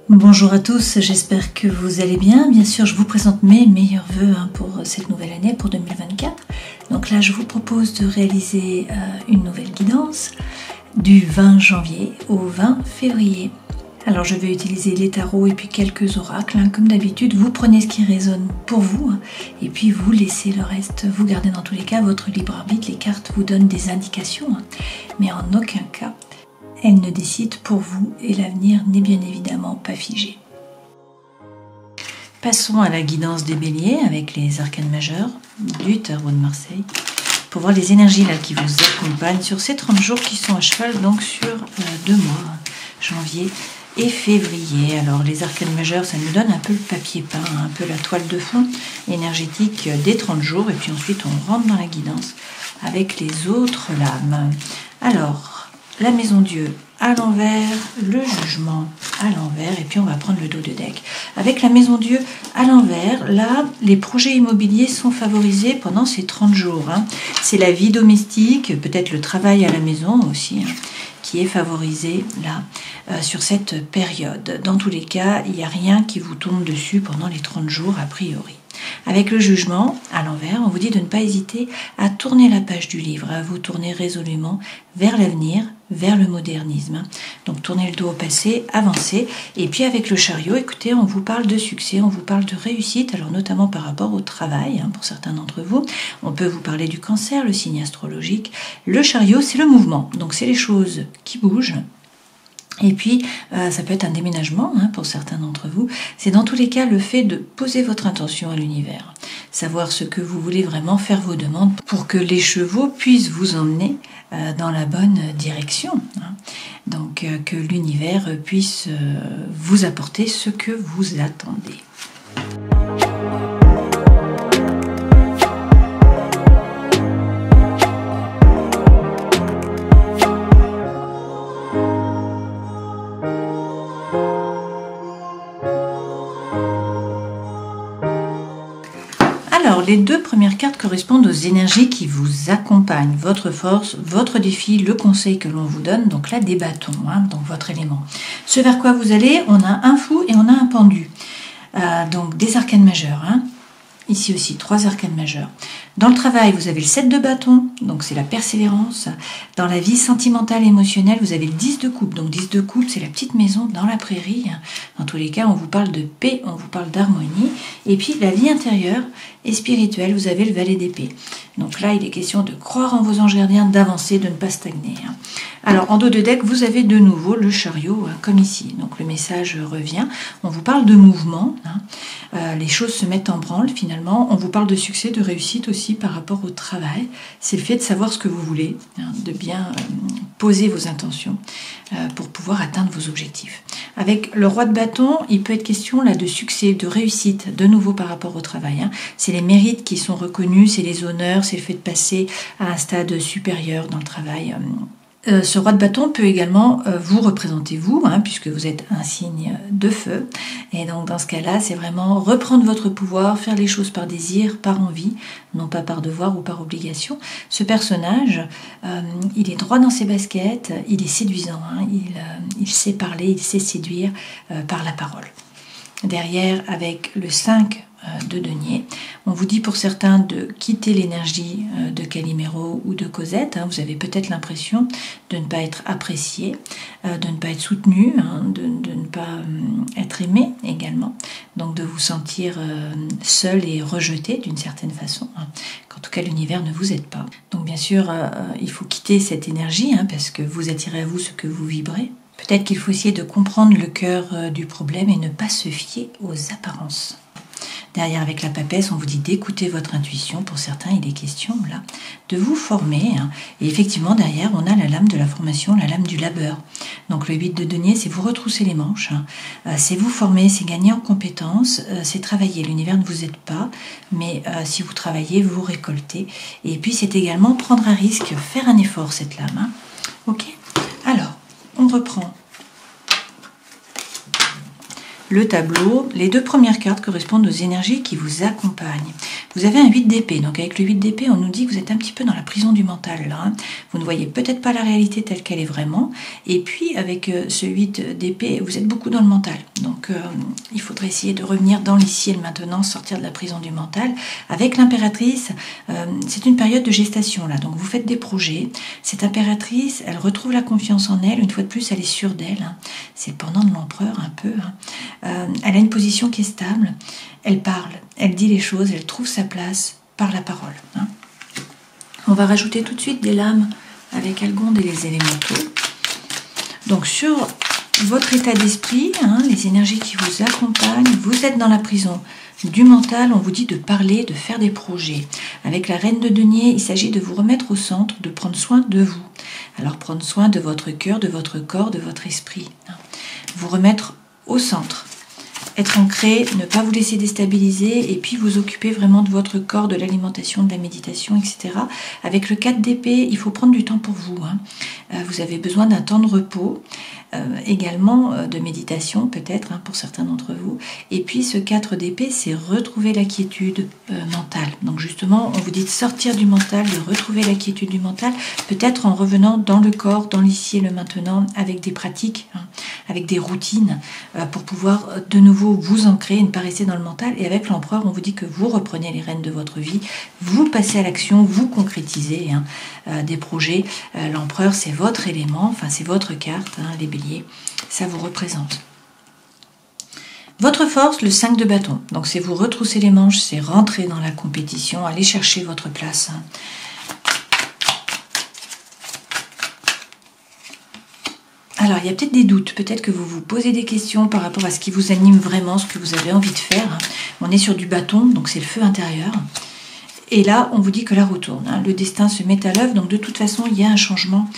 Bonjour à tous, j'espère que vous allez bien. Bien sûr, je vous présente mes meilleurs vœux pour cette nouvelle année, pour 2024. Donc là, je vous propose de réaliser une nouvelle guidance du 20 janvier au 20 février. Alors, je vais utiliser les tarots et puis quelques oracles. Comme d'habitude, vous prenez ce qui résonne pour vous et puis vous laissez le reste. Vous gardez dans tous les cas votre libre arbitre. Les cartes vous donnent des indications, mais en aucun cas elle ne décide pour vous et l'avenir n'est bien évidemment pas figé. Passons à la guidance des béliers avec les arcanes majeurs du tarot de Marseille pour voir les énergies là qui vous accompagnent sur ces 30 jours qui sont à cheval donc sur 2 mois, janvier et février. Alors les arcanes majeurs, ça nous donne un peu le papier peint, un peu la toile de fond énergétique des 30 jours et puis ensuite on rentre dans la guidance avec les autres lames. Alors, la maison Dieu à l'envers, le jugement à l'envers, et puis on va prendre le dos de deck. Avec la maison Dieu à l'envers, là, les projets immobiliers sont favorisés pendant ces 30 jours. C'est la vie domestique, peut-être le travail à la maison aussi, qui est favorisé là, sur cette période. Dans tous les cas, il n'y a rien qui vous tombe dessus pendant les 30 jours a priori. Avec le jugement à l'envers, on vous dit de ne pas hésiter à tourner la page du livre, à vous tourner résolument vers l'avenir, vers le modernisme. Donc tournez le dos au passé, avancez. Et puis avec le chariot, écoutez, on vous parle de succès, on vous parle de réussite, alors notamment par rapport au travail, pour certains d'entre vous. On peut vous parler du cancer, le signe astrologique. Le chariot, c'est le mouvement, donc c'est les choses qui bougent. Et puis, ça peut être un déménagement pour certains d'entre vous. C'est dans tous les cas le fait de poser votre intention à l'univers. Savoir ce que vous voulez vraiment, faire vos demandes pour que les chevaux puissent vous emmener dans la bonne direction. Donc, que l'univers puisse vous apporter ce que vous attendez. Alors, les 2 premières cartes correspondent aux énergies qui vous accompagnent, votre force, votre défi, le conseil que l'on vous donne, donc là des bâtons, donc votre élément. Ce vers quoi vous allez, on a un fou et on a un pendu, donc des arcanes majeurs. Ici aussi, 3 arcanes majeurs. Dans le travail, vous avez le 7 de bâton, donc c'est la persévérance. Dans la vie sentimentale et émotionnelle, vous avez le 10 de coupe. Donc 10 de coupe, c'est la petite maison dans la prairie. Dans tous les cas, on vous parle de paix, on vous parle d'harmonie. Et puis la vie intérieure et spirituelle, vous avez le valet d'épée. Donc là, il est question de croire en vos anges gardiens, d'avancer, de ne pas stagner. Alors, en dos de deck, vous avez de nouveau le chariot, comme ici. Donc le message revient. On vous parle de mouvement. Les choses se mettent en branle finalement. On vous parle de succès, de réussite aussi par rapport au travail. C'est le fait de savoir ce que vous voulez, de bien poser vos intentions pour pouvoir atteindre vos objectifs. Avec le roi de bâton, il peut être question là de succès, de réussite, de nouveau par rapport au travail. C'est les mérites qui sont reconnus, c'est les honneurs, c'est le fait de passer à un stade supérieur dans le travail. Ce roi de bâton peut également vous représenter vous, puisque vous êtes un signe de feu. Et donc dans ce cas-là, c'est vraiment reprendre votre pouvoir, faire les choses par désir, par envie, non pas par devoir ou par obligation. Ce personnage, il est droit dans ses baskets, il est séduisant, il sait parler, il sait séduire par la parole. Derrière, avec le 5 de denier, on vous dit pour certains de quitter l'énergie de Calimero ou de Cosette. Vous avez peut-être l'impression de ne pas être apprécié, de ne pas être soutenu, de ne pas être aimé également, donc de vous sentir seul et rejeté d'une certaine façon, qu'en tout cas l'univers ne vous aide pas. Donc bien sûr, il faut quitter cette énergie parce que vous attirez à vous ce que vous vibrez. Peut-être qu'il faut essayer de comprendre le cœur du problème et ne pas se fier aux apparences. Derrière, avec la papesse, on vous dit d'écouter votre intuition. Pour certains, il est question là de vous former. Et effectivement, derrière, on a la lame de la formation, la lame du labeur. Donc le 8 de denier, c'est vous retrousser les manches. C'est vous former, c'est gagner en compétences, c'est travailler. L'univers ne vous aide pas, mais si vous travaillez, vous récoltez. Et puis, c'est également prendre un risque, faire un effort, cette lame. Ok ? Alors, on reprend le tableau. Les 2 premières cartes correspondent aux énergies qui vous accompagnent. Vous avez un 8 d'épée, donc avec le 8 d'épée, on nous dit que vous êtes un petit peu dans la prison du mental, là. Vous ne voyez peut-être pas la réalité telle qu'elle est vraiment, et puis avec ce 8 d'épée, vous êtes beaucoup dans le mental. Donc il faudrait essayer de revenir dans l'ici et le maintenant, sortir de la prison du mental. Avec l'impératrice, c'est une période de gestation, là, donc vous faites des projets. Cette impératrice, elle retrouve la confiance en elle, une fois de plus, elle est sûre d'elle, hein. C'est le pendant de l'empereur, un peu, hein. Elle a une position qui est stable, elle parle, elle dit les choses, elle trouve sa place par la parole, hein. On va rajouter tout de suite des lames avec Algonde et les élémentaux. Donc sur votre état d'esprit, hein, les énergies qui vous accompagnent, vous êtes dans la prison du mental, on vous dit de parler, de faire des projets. Avec la reine de denier, il s'agit de vous remettre au centre, de prendre soin de vous. Alors prendre soin de votre cœur, de votre corps, de votre esprit, hein. Vous remettre au centre. Être ancré, ne pas vous laisser déstabiliser et puis vous occuper vraiment de votre corps, de l'alimentation, de la méditation, etc. Avec le 4 d'épée, il faut prendre du temps pour vous, hein. Vous avez besoin d'un temps de repos, également de méditation peut-être, hein, pour certains d'entre vous. Et puis ce 4 d'épée, c'est retrouver la quiétude mentale. Donc justement, on vous dit de sortir du mental, de retrouver la quiétude du mental, peut-être en revenant dans le corps, dans l'ici et le maintenant, avec des pratiques, hein, avec des routines, pour pouvoir de nouveau vous ancrer et ne pas rester dans le mental. Et avec l'empereur, on vous dit que vous reprenez les rênes de votre vie, vous passez à l'action, vous concrétisez, hein, des projets. L'empereur, c'est votre élément, enfin c'est votre carte, hein, les béliers, ça vous représente. Votre force, le 5 de bâton. Donc c'est vous retrousser les manches, c'est rentrer dans la compétition, aller chercher votre place, hein. Alors, il y a peut-être des doutes, peut-être que vous vous posez des questions par rapport à ce qui vous anime vraiment, ce que vous avez envie de faire. On est sur du bâton, donc c'est le feu intérieur. Et là, on vous dit que la roue tourne, hein. Le destin se met à l'œuvre, donc de toute façon, il y a un changement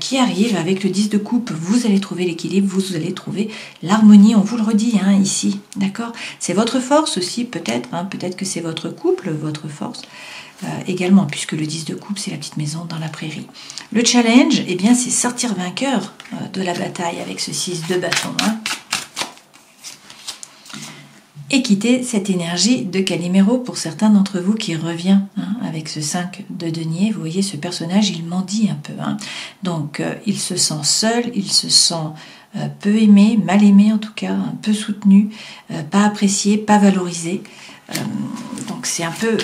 qui arrive. Avec le 10 de coupe, vous allez trouver l'équilibre, vous allez trouver l'harmonie, on vous le redit, hein, ici, d'accord? C'est votre force aussi, peut-être, hein, peut-être que c'est votre couple, votre force. Également, puisque le 10 de coupe, c'est la petite maison dans la prairie. Le challenge, eh bien, c'est sortir vainqueur de la bataille avec ce 6 de bâton, hein. Et quitter cette énergie de Calimero pour certains d'entre vous qui revient, hein, avec ce 5 de denier. Vous voyez, ce personnage, il mendie un peu, hein. Donc, il se sent seul, il se sent peu aimé, mal aimé en tout cas, un peu soutenu, pas apprécié, pas valorisé. Donc, c'est un peu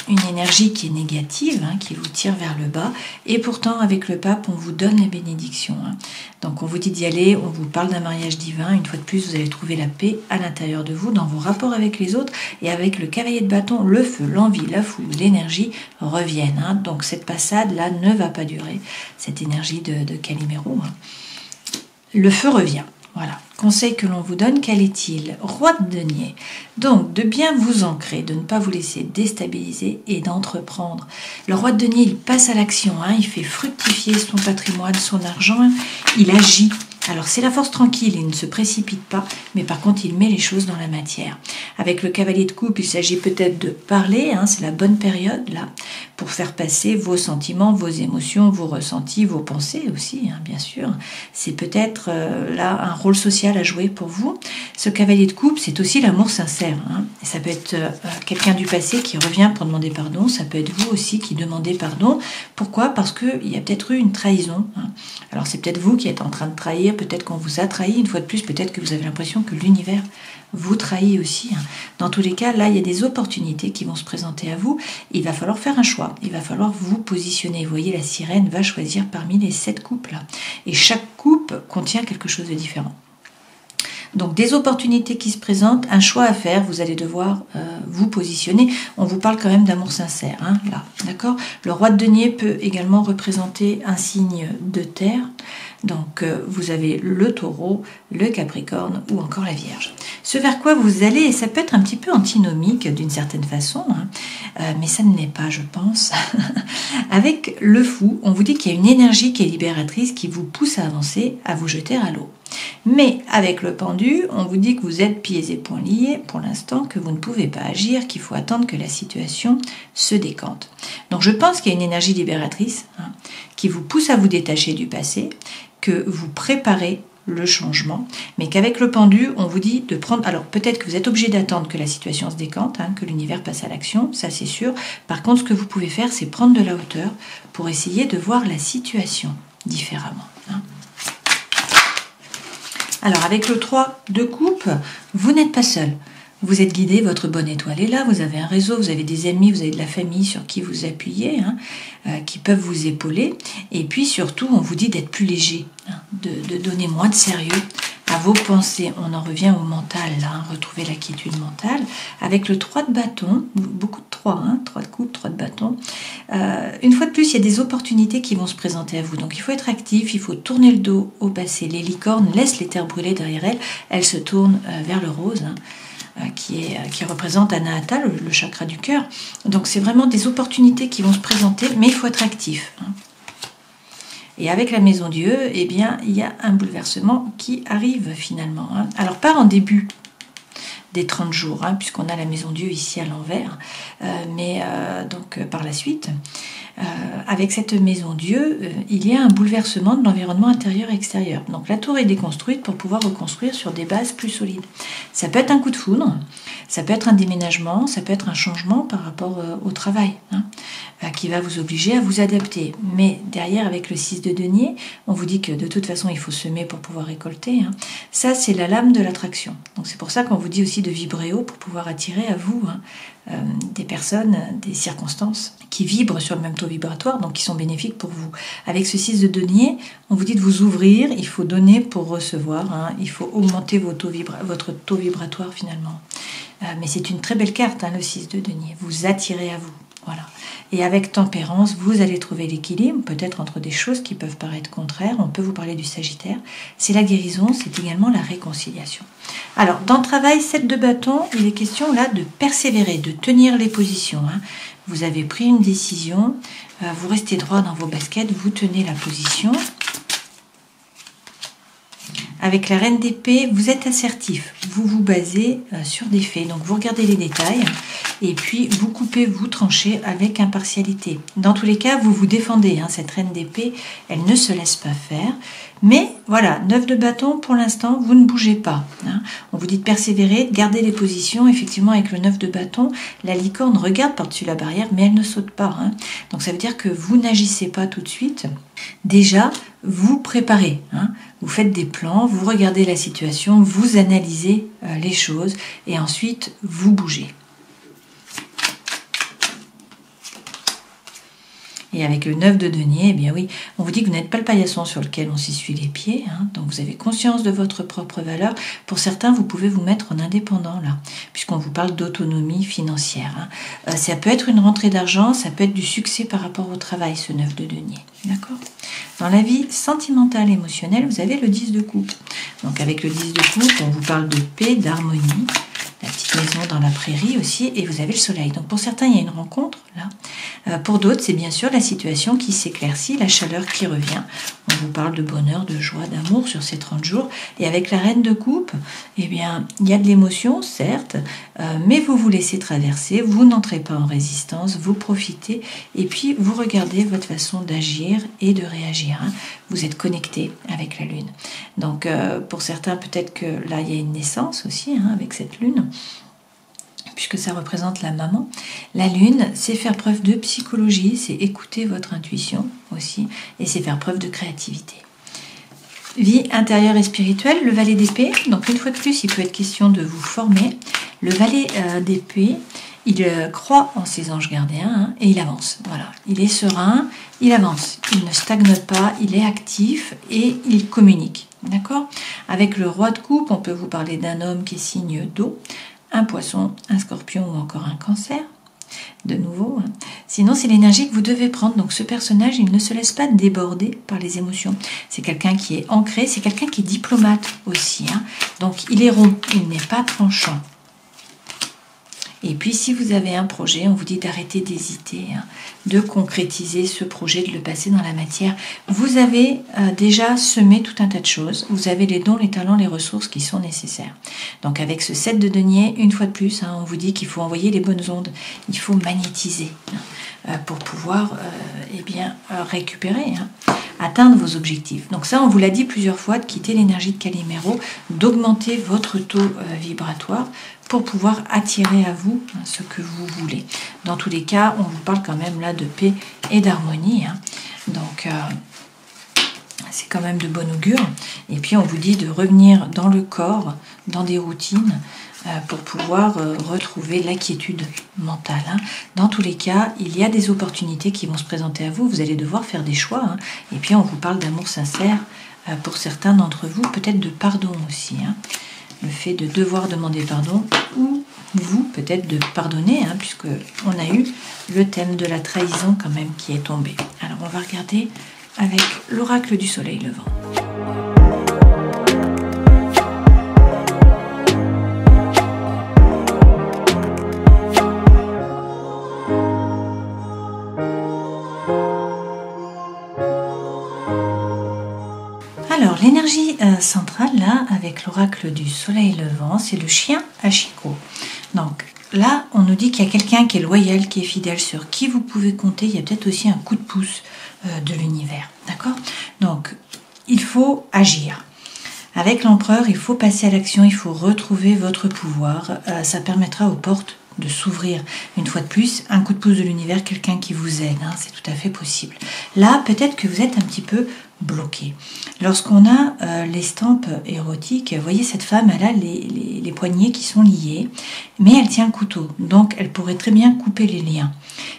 une énergie qui est négative, hein, qui vous tire vers le bas, et pourtant avec le pape on vous donne la bénédiction, hein. Donc on vous dit d'y aller, on vous parle d'un mariage divin. Une fois de plus, vous allez trouver la paix à l'intérieur de vous, dans vos rapports avec les autres, et avec le cavalier de bâton, le feu, l'envie, la foule, l'énergie reviennent, hein. Donc cette passade là ne va pas durer, cette énergie de Calimero, hein. Le feu revient. Voilà, conseil que l'on vous donne, quel est-il? Roi de denier. Donc, de bien vous ancrer, de ne pas vous laisser déstabiliser et d'entreprendre. Le roi de denier, il passe à l'action, hein, il fait fructifier son patrimoine, son argent, hein, il agit. Alors, c'est la force tranquille, il ne se précipite pas, mais par contre, il met les choses dans la matière. Avec le cavalier de coupe, il s'agit peut-être de parler, hein, c'est la bonne période, là, pour faire passer vos sentiments, vos émotions, vos ressentis, vos pensées aussi, hein, bien sûr. C'est peut-être là un rôle social à jouer pour vous. Ce cavalier de coupe, c'est aussi l'amour sincère, hein. Et ça peut être quelqu'un du passé qui revient pour demander pardon, ça peut être vous aussi qui demandez pardon. Pourquoi? Parce qu'il y a peut-être eu une trahison, hein. Alors c'est peut-être vous qui êtes en train de trahir, peut-être qu'on vous a trahi, une fois de plus, peut-être que vous avez l'impression que l'univers vous trahit aussi, hein. Dans tous les cas, là, il y a des opportunités qui vont se présenter à vous. Il va falloir faire un choix, il va falloir vous positionner. Vous voyez, la sirène va choisir parmi les 7 coupes, là. Et chaque coupe contient quelque chose de différent. Donc des opportunités qui se présentent, un choix à faire, vous allez devoir vous positionner. On vous parle quand même d'amour sincère, hein, là, d'accord? Le roi de denier peut également représenter un signe de terre. Donc vous avez le taureau, le capricorne ou encore la vierge. Ce vers quoi vous allez, et ça peut être un petit peu antinomique d'une certaine façon, hein, mais ça ne l'est pas, je pense. Avec le fou, on vous dit qu'il y a une énergie qui est libératrice, qui vous pousse à avancer, à vous jeter à l'eau. Mais avec le pendu, on vous dit que vous êtes pieds et poings liés pour l'instant, que vous ne pouvez pas agir, qu'il faut attendre que la situation se décante. Donc je pense qu'il y a une énergie libératrice, hein, qui vous pousse à vous détacher du passé, que vous préparez le changement, mais qu'avec le pendu, on vous dit de prendre... Alors peut-être que vous êtes obligé d'attendre que la situation se décante, que l'univers passe à l'action, ça c'est sûr. Par contre, ce que vous pouvez faire, c'est prendre de la hauteur pour essayer de voir la situation différemment. Alors avec le 3 de coupe, vous n'êtes pas seul. Vous êtes guidé, votre bonne étoile est là, vous avez un réseau, vous avez des amis, vous avez de la famille sur qui vous appuyez, qui peuvent vous épauler. Et puis surtout, on vous dit d'être plus léger, de donner moins de sérieux à vos pensées. On en revient au mental, retrouver la quiétude mentale. Avec le 3 de bâton, beaucoup de 3, 3 de coupe, 3 de bâton. Une fois de plus, il y a des opportunités qui vont se présenter à vous. Donc il faut être actif, il faut tourner le dos au passé. Les licornes laissent les terres brûlées derrière elles, elles se tournent vers le rose. Qui représente Anahata, le chakra du cœur. Donc c'est vraiment des opportunités qui vont se présenter, mais il faut être actif. Et avec la maison Dieu, eh bien, il y a un bouleversement qui arrive finalement. Alors pas en début des 30 jours, puisqu'on a la maison Dieu ici à l'envers, mais donc par la suite, avec cette maison Dieu, il y a un bouleversement de l'environnement intérieur et extérieur. Donc la tour est déconstruite pour pouvoir reconstruire sur des bases plus solides. Ça peut être un coup de foudre, ça peut être un déménagement, ça peut être un changement par rapport au travail, qui va vous obliger à vous adapter. Mais derrière, avec le 6 de denier, on vous dit que de toute façon, il faut semer pour pouvoir récolter. Ça, c'est la lame de l'attraction. Donc c'est pour ça qu'on vous dit aussi de vibrer haut pour pouvoir attirer à vous des personnes, des circonstances qui vibrent sur le même taux vibratoire, donc qui sont bénéfiques pour vous. Avec ce 6 de denier, on vous dit de vous ouvrir, il faut donner pour recevoir, il faut augmenter votre taux vibratoire finalement. Mais c'est une très belle carte, le 6 de denier, vous attirez à vous. Voilà. Et avec tempérance, vous allez trouver l'équilibre, peut-être entre des choses qui peuvent paraître contraires. On peut vous parler du Sagittaire. C'est la guérison, c'est également la réconciliation. Alors, dans le travail 7 de bâton, il est question là de persévérer, de tenir les positions. Vous avez pris une décision, vous restez droit dans vos baskets, vous tenez la position. Avec la reine d'épée, vous êtes assertif, vous vous basez sur des faits, donc vous regardez les détails et puis vous coupez, vous tranchez avec impartialité. Dans tous les cas, vous vous défendez, cette reine d'épée, elle ne se laisse pas faire, mais voilà, 9 de bâton, pour l'instant, vous ne bougez pas. On vous dit de persévérer, de garder les positions, effectivement avec le 9 de bâton, la licorne regarde par-dessus la barrière, mais elle ne saute pas. Donc ça veut dire que vous n'agissez pas tout de suite, déjà, vous préparez, vous faites des plans, vous regardez la situation, vous analysez les choses et ensuite vous bougez. Et avec le 9 de denier, eh bien oui, on vous dit que vous n'êtes pas le paillasson sur lequel on s'essuie les pieds, donc vous avez conscience de votre propre valeur. Pour certains, vous pouvez vous mettre en indépendant là, puisqu'on vous parle d'autonomie financière. Ça peut être une rentrée d'argent, ça peut être du succès par rapport au travail, ce 9 de denier. D'accord ? Dans la vie sentimentale, émotionnelle, vous avez le 10 de coupe. Donc avec le 10 de coupe, on vous parle de paix, d'harmonie, la petite maison dans la prairie aussi, et vous avez le soleil. Donc pour certains, il y a une rencontre là. Pour d'autres, c'est bien sûr la situation qui s'éclaircit, la chaleur qui revient. On vous parle de bonheur, de joie, d'amour sur ces 30 jours. Et avec la reine de coupe, eh bien, il y a de l'émotion, certes, mais vous vous laissez traverser, vous n'entrez pas en résistance, vous profitez, et puis vous regardez votre façon d'agir et de réagir. Vous êtes connecté avec la lune. Donc pour certains, peut-être que là, il y a une naissance aussi avec cette lune, puisque ça représente la maman. La lune, c'est faire preuve de psychologie, c'est écouter votre intuition aussi, et c'est faire preuve de créativité. Vie intérieure et spirituelle, le valet d'épée. Donc une fois de plus, il peut être question de vous former. Le valet d'épée, il croit en ses anges gardiens et il avance. Voilà, il est serein, il avance, il ne stagne pas, il est actif et il communique. D'accord ? Avec le roi de coupe, on peut vous parler d'un homme qui est signe d'eau, un poisson, un scorpion ou encore un cancer, de nouveau. Sinon, c'est l'énergie que vous devez prendre. Donc ce personnage, il ne se laisse pas déborder par les émotions. C'est quelqu'un qui est ancré, c'est quelqu'un qui est diplomate aussi. Donc il est rond, il n'est pas tranchant. Et puis si vous avez un projet, on vous dit d'arrêter d'hésiter, de concrétiser ce projet, de le passer dans la matière. Vous avez déjà semé tout un tas de choses, vous avez les dons, les talents, les ressources qui sont nécessaires. Donc avec ce 7 de denier, une fois de plus, on vous dit qu'il faut envoyer les bonnes ondes, il faut magnétiser pour pouvoir récupérer. atteindre vos objectifs. Donc ça, on vous l'a dit plusieurs fois, de quitter l'énergie de Calimero, d'augmenter votre taux vibratoire pour pouvoir attirer à vous ce que vous voulez. Dans tous les cas, on vous parle quand même là de paix et d'harmonie. Donc, c'est quand même de bon augure. Et puis, on vous dit de revenir dans le corps, dans des routines, pour pouvoir retrouver la quiétude mentale. Dans tous les cas, il y a des opportunités qui vont se présenter à vous. Vous allez devoir faire des choix. Et puis, on vous parle d'amour sincère pour certains d'entre vous, peut-être de pardon aussi. Le fait de devoir demander pardon, ou vous, peut-être de pardonner, puisque on a eu le thème de la trahison quand même qui est tombé. Alors, on va regarder avec l'oracle du soleil levant. Alors, l'énergie centrale, là, avec l'oracle du soleil levant, c'est le chien Hachiko. Donc, là, on nous dit qu'il y a quelqu'un qui est loyal, qui est fidèle, sur qui vous pouvez compter. Il y a peut-être aussi un coup de pouce de l'univers, d'accord? Donc, il faut agir. Avec l'empereur, il faut passer à l'action, il faut retrouver votre pouvoir. Ça permettra aux portes de s'ouvrir. Une fois de plus, un coup de pouce de l'univers, quelqu'un qui vous aide, c'est tout à fait possible. Là, peut-être que vous êtes un petit peu bloqué. Lorsqu'on a l'estampe érotique, vous voyez cette femme, elle a les poignets qui sont liés, mais elle tient le couteau, donc elle pourrait très bien couper les liens.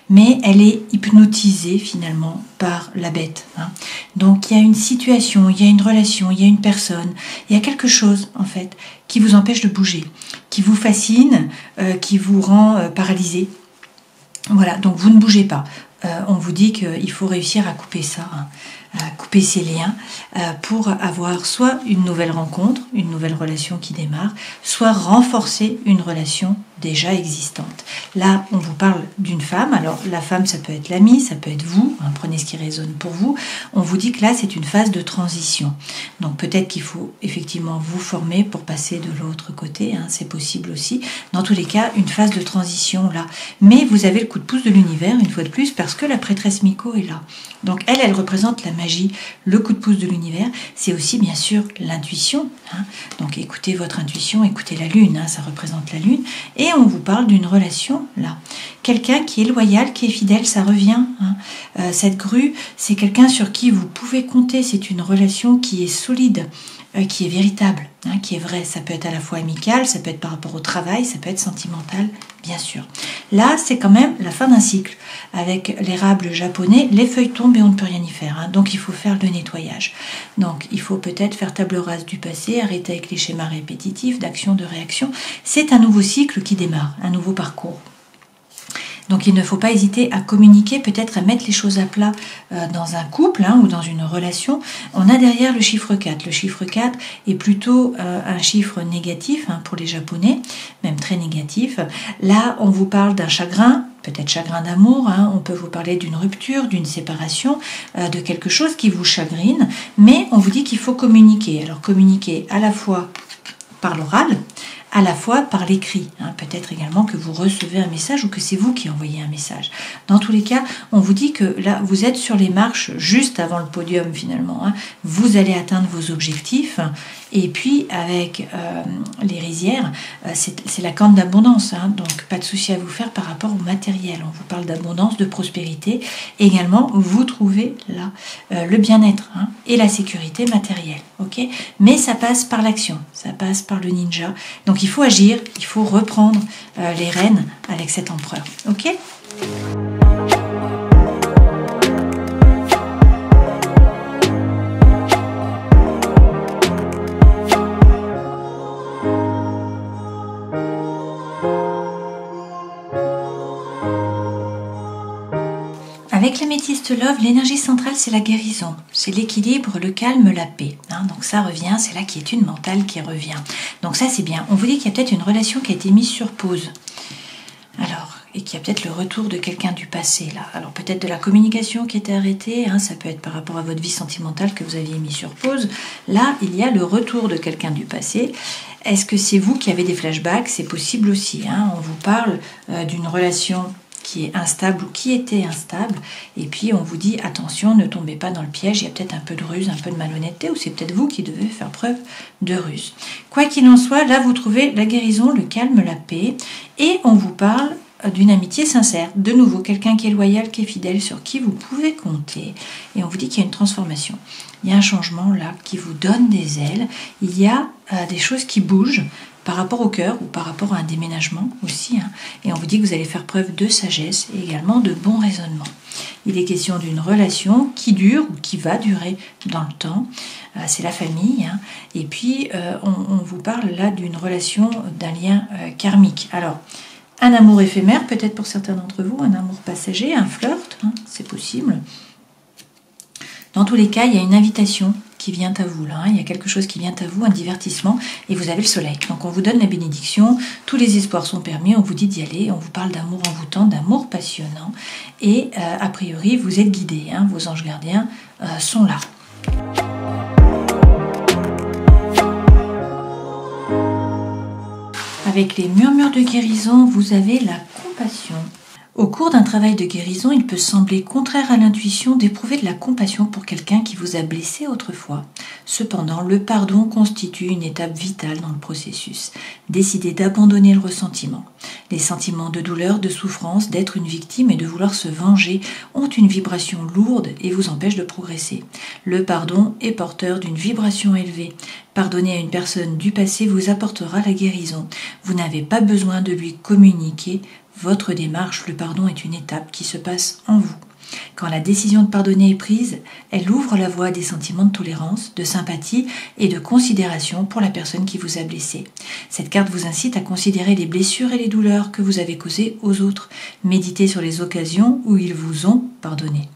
Mais elle est hypnotisée finalement par la bête. Donc il y a une situation, il y a une relation, il y a une personne, il y a quelque chose en fait qui vous empêche de bouger, qui vous fascine, qui vous rend paralysé. Voilà, donc vous ne bougez pas. On vous dit qu'il faut réussir à couper ça, à couper ces liens pour avoir soit une nouvelle rencontre, une nouvelle relation qui démarre, soit renforcer une relation déjà existante. Là, on vous parle d'une femme. Alors, la femme, ça peut être l'ami, ça peut être vous. Prenez ce qui résonne pour vous. On vous dit que là, c'est une phase de transition. Donc, peut-être qu'il faut effectivement vous former pour passer de l'autre côté. C'est possible aussi. Dans tous les cas, une phase de transition là. Mais vous avez le coup de pouce de l'univers, une fois de plus, parce que la prêtresse Miko est là. Donc, elle représente la magie. Le coup de pouce de l'univers, c'est aussi, bien sûr, l'intuition. Donc, écoutez votre intuition, écoutez la lune. Ça représente la lune. Et on vous parle d'une relation là. Quelqu'un qui est loyal, qui est fidèle, ça revient. Cette grue, c'est quelqu'un sur qui vous pouvez compter. C'est une relation qui est solide, qui est véritable, qui est vraie. Ça peut être à la fois amical, ça peut être par rapport au travail, ça peut être sentimental, bien sûr. Là, c'est quand même la fin d'un cycle. Avec l'érable japonais, les feuilles tombent et on ne peut rien y faire. Donc, il faut faire le nettoyage. Donc, il faut peut-être faire table rase du passé, arrêter avec les schémas répétitifs d'action, de réaction. C'est un nouveau cycle qui démarre, un nouveau parcours. Donc il ne faut pas hésiter à communiquer, peut-être à mettre les choses à plat dans un couple ou dans une relation. On a derrière le chiffre 4. Le chiffre 4 est plutôt un chiffre négatif pour les Japonais, même très négatif. Là, on vous parle d'un chagrin, peut-être chagrin d'amour, on peut vous parler d'une rupture, d'une séparation, de quelque chose qui vous chagrine, mais on vous dit qu'il faut communiquer. Alors communiquer à la fois par l'oral, à la fois par l'écrit. Peut-être également que vous recevez un message ou que c'est vous qui envoyez un message. Dans tous les cas, on vous dit que là, vous êtes sur les marches juste avant le podium finalement. Vous allez atteindre vos objectifs. Et puis, avec les rizières, c'est la corne d'abondance. Donc, pas de souci à vous faire par rapport au matériel. On vous parle d'abondance, de prospérité. Également, vous trouvez là le bien-être et la sécurité matérielle. Okay, mais ça passe par l'action. Ça passe par le ninja. Donc, il faut agir. Il faut reprendre les rênes avec cet empereur. Ok ? Avec l'améthyste love, l'énergie centrale, c'est la guérison, c'est l'équilibre, le calme, la paix. Donc ça revient, c'est la quiétude mentale qui revient. Donc ça, c'est bien. On vous dit qu'il y a peut-être une relation qui a été mise sur pause. Alors, et qu'il y a peut-être le retour de quelqu'un du passé, là. Alors peut-être de la communication qui était arrêtée, ça peut être par rapport à votre vie sentimentale que vous aviez mis sur pause. Là, il y a le retour de quelqu'un du passé. Est-ce que c'est vous qui avez des flashbacks? C'est possible aussi. On vous parle d'une relation qui est instable ou qui était instable. Et puis on vous dit attention, ne tombez pas dans le piège, il y a peut-être un peu de ruse, un peu de malhonnêteté, ou c'est peut-être vous qui devez faire preuve de ruse. Quoi qu'il en soit, là vous trouvez la guérison, le calme, la paix, et on vous parle d'une amitié sincère. De nouveau, quelqu'un qui est loyal, qui est fidèle, sur qui vous pouvez compter. Et on vous dit qu'il y a une transformation. Il y a un changement là qui vous donne des ailes. Il y a des choses qui bougent par rapport au cœur ou par rapport à un déménagement aussi. Et on vous dit que vous allez faire preuve de sagesse et également de bon raisonnement. Il est question d'une relation qui dure ou qui va durer dans le temps. C'est la famille. Et puis, on vous parle là d'une relation, d'un lien karmique. Alors, un amour éphémère, peut-être pour certains d'entre vous, un amour passager, un flirt, c'est possible. Dans tous les cas, il y a une invitation qui vient à vous, là. Il y a quelque chose qui vient à vous, un divertissement, et vous avez le soleil. Donc on vous donne la bénédiction, tous les espoirs sont permis, on vous dit d'y aller, on vous parle d'amour envoûtant, d'amour passionnant, et a priori, vous êtes guidés, vos anges gardiens sont là. Avec les murmures de guérison, vous avez la compassion. Au cours d'un travail de guérison, il peut sembler contraire à l'intuition d'éprouver de la compassion pour quelqu'un qui vous a blessé autrefois. Cependant, le pardon constitue une étape vitale dans le processus. Décidez d'abandonner le ressentiment. Les sentiments de douleur, de souffrance, d'être une victime et de vouloir se venger ont une vibration lourde et vous empêchent de progresser. Le pardon est porteur d'une vibration élevée. Pardonner à une personne du passé vous apportera la guérison. Vous n'avez pas besoin de lui communiquer votre démarche. Le pardon est une étape qui se passe en vous. Quand la décision de pardonner est prise, elle ouvre la voie à des sentiments de tolérance, de sympathie et de considération pour la personne qui vous a blessé. Cette carte vous incite à considérer les blessures et les douleurs que vous avez causées aux autres. Méditez sur les occasions où ils vous ont pardonné.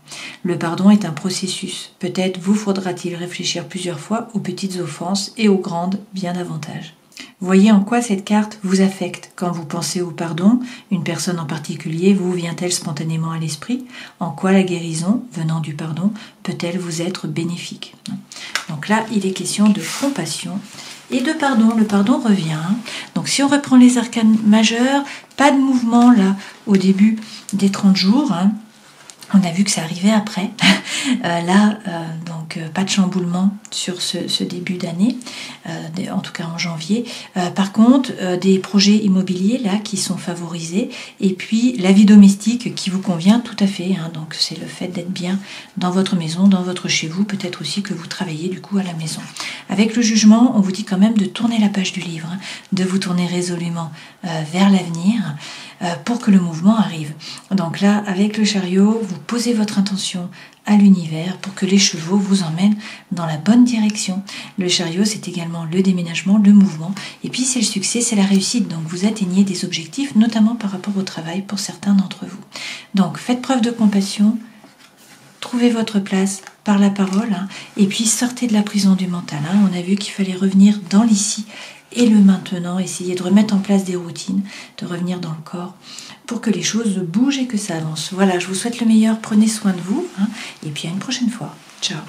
Le pardon est un processus. Peut-être vous faudra-t-il réfléchir plusieurs fois aux petites offenses et aux grandes bien davantage. Voyez en quoi cette carte vous affecte. Quand vous pensez au pardon, une personne en particulier vous vient-elle spontanément à l'esprit? En quoi la guérison, venant du pardon, peut-elle vous être bénéfique? Donc là, il est question de compassion et de pardon. Le pardon revient. Donc si on reprend les arcanes majeurs, pas de mouvement là au début des 30 jours. On a vu que ça arrivait après. Donc pas de chamboulement sur ce début d'année, en tout cas en janvier. Par contre, des projets immobiliers là qui sont favorisés, et puis la vie domestique qui vous convient tout à fait. Donc c'est le fait d'être bien dans votre maison, dans votre chez vous, peut-être aussi que vous travaillez du coup à la maison. Avec le jugement, on vous dit quand même de tourner la page du livre, de vous tourner résolument vers l'avenir pour que le mouvement arrive. Donc là, avec le chariot, vous posez votre intention à l'univers pour que les chevaux vous emmènent dans la bonne direction. Le chariot, c'est également le déménagement, le mouvement, et puis c'est le succès, c'est la réussite. Donc vous atteignez des objectifs, notamment par rapport au travail pour certains d'entre vous. Donc faites preuve de compassion, trouvez votre place par la parole, et puis sortez de la prison du mental. On a vu qu'il fallait revenir dans l'ici et le maintenant, essayer de remettre en place des routines, de revenir dans le corps pour que les choses bougent et que ça avance. Voilà, je vous souhaite le meilleur, prenez soin de vous, et puis à une prochaine fois. Ciao.